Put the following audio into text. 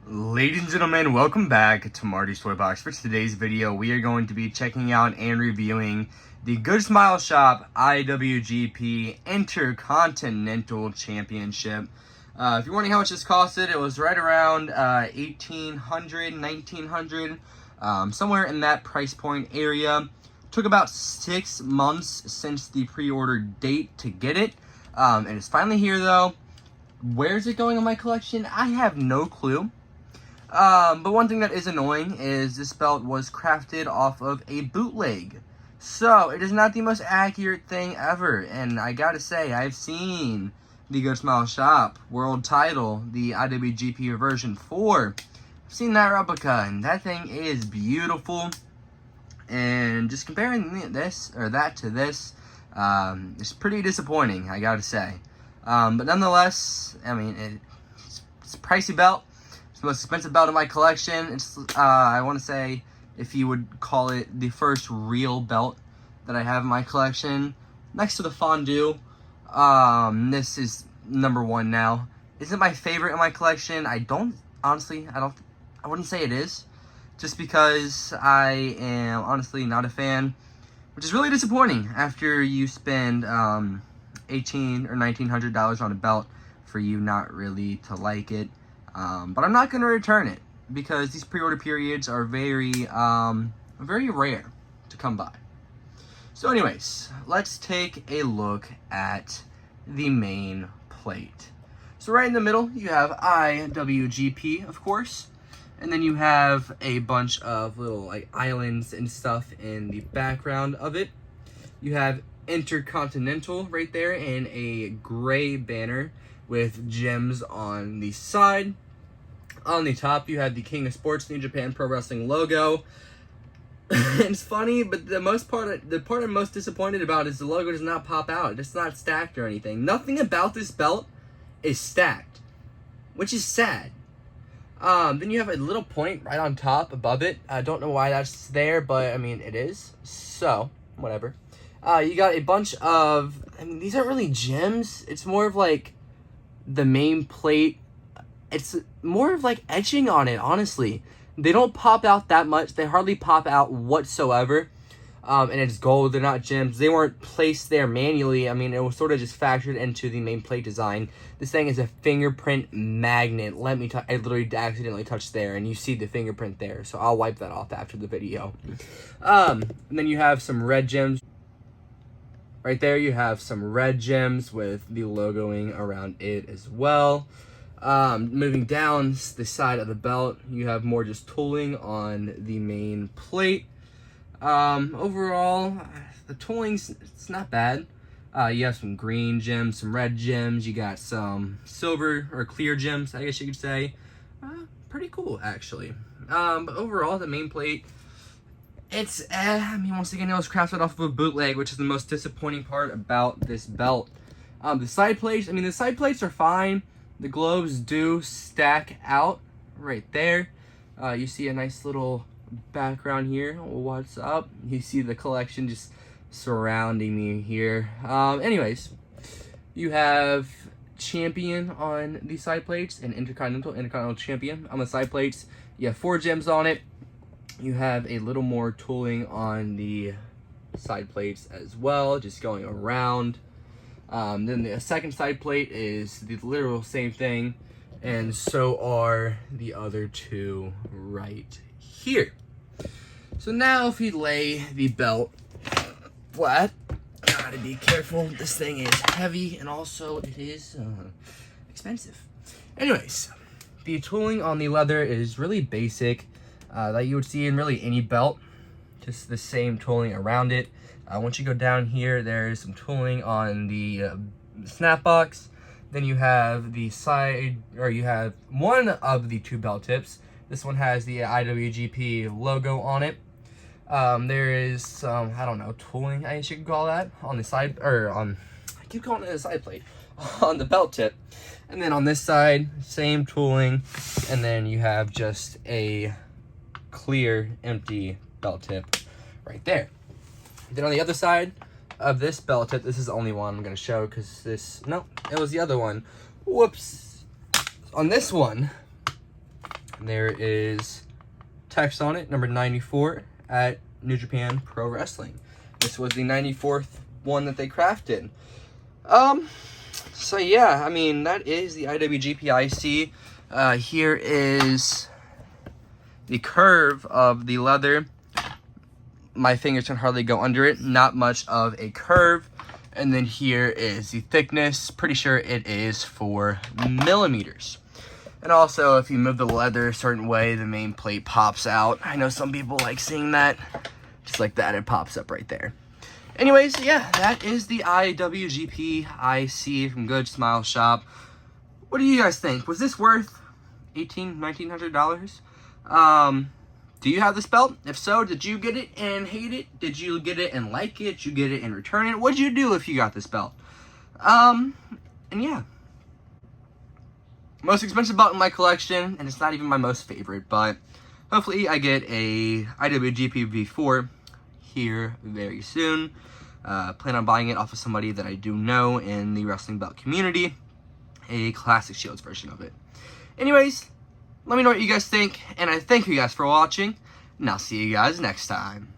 Ladies and gentlemen, welcome back to Marty's Toy Box. For today's video, we are going to be checking out and reviewing the GoodSmileShop IWGP Intercontinental Championship. If you're wondering how much this costed, it was right around $1,800, $1,900, somewhere in that price point area. Took about 6 months since the pre-order date to get it, and it's finally here though. Where's it going in my collection? I have no clue. But one thing that is annoying is this belt was crafted off of a bootleg. So, it is not the most accurate thing ever. And I gotta say, I've seen the GoodSmileShop World title, the IWGP version 4. I've seen that replica, and that thing is beautiful. And just comparing that to this, it's pretty disappointing, I gotta say. But nonetheless, I mean, it's a pricey belt. It's the most expensive belt in my collection. It's, I want to say, if you would call it the first real belt that I have in my collection. Next to the fondue, this is number 1 now. Is it my favorite in my collection? I wouldn't say it is. Just because I am honestly not a fan, which is really disappointing after you spend $1,800 or $1,900 on a belt for you not really to like it. But I'm not going to return it because these pre-order periods are very rare to come by. So anyways, let's take a look at the main plate. So right in the middle, you have IWGP, of course. And then you have a bunch of little like islands and stuff in the background of it. You have Intercontinental right there in a gray banner with gems on the side. On the top, you have the King of Sports New Japan Pro Wrestling logo. It's funny, but the part I'm most disappointed about is the logo does not pop out. It's not stacked or anything. Nothing about this belt is stacked, which is sad. Then you have a little point right on top above it. I don't know why that's there, but I mean, it is. So, whatever. You got a bunch of, I mean, these aren't really gems. It's more of like the main plate. It's more of like etching on it, honestly. They don't pop out that much. They hardly pop out whatsoever. And it's gold. They're not gems. They weren't placed there manually. I mean, it was sort of just factored into the main plate design. This thing is a fingerprint magnet. I literally accidentally touched there, and you see the fingerprint there. So I'll wipe that off after the video. And then you have some red gems. Right there, you have some red gems with the logoing around it as well. Moving down the side of the belt, you have more just tooling on the main plate. Overall, the tooling's, it's not bad. You have some green gems, some red gems, you got some silver or clear gems, I guess you could say. Pretty cool, actually. But overall, the main plate, it's, I mean, once again, it was crafted off of a bootleg, which is the most disappointing part about this belt. The side plates, I mean, the side plates are fine. The globes do stack out right there. You see a nice little background here. What's up? You see the collection just surrounding me here. Anyways, you have Champion on the side plates and Intercontinental Champion on the side plates. You have 4 gems on it. You have a little more tooling on the side plates as well, just going around. Then the second side plate is the literal same thing, and so are the other 2 right here. So now if we lay the belt flat, gotta be careful, this thing is heavy and also it is expensive. Anyways, the tooling on the leather is really basic, that you would see in really any belt, just the same tooling around it. Once you go down here, there's some tooling on the snap box. Then you have the side, or you have one of the 2 belt tips. This one has the IWGP logo on it. There is some, I don't know, tooling, I guess you could call that, on the side, or on, I keep calling it a side plate, on the belt tip. And then on this side, same tooling, and then you have just a clear, empty belt tip right there. Then on the other side of this belt tip, this is the only one I'm going to show because this, no, it was the other one. Whoops. On this one, there is text on it, number 94 at New Japan Pro Wrestling. This was the 94th one that they crafted. So yeah, I mean, that is the IWGP IC. Here is the curve of the leather. My fingers can hardly go under it. Not much of a curve. And then here is the thickness. Pretty sure it is 4 millimeters. And also, if you move the leather a certain way, the main plate pops out. I know some people like seeing that. Just like that, it pops up right there. Anyways, yeah, that is the IWGP IC from GoodSmileShop. What do you guys think? Was this worth $1,900? Do you have this belt? If so, did you get it and hate it? Did you get it and like it? Did you get it and return it? What'd you do if you got this belt? And yeah. Most expensive belt in my collection, and it's not even my most favorite, but hopefully I get a IWGP V4 here very soon. Plan on buying it off of somebody that I do know in the wrestling belt community. A Classic Shields version of it. Anyways, let me know what you guys think, and I thank you guys for watching, and I'll see you guys next time.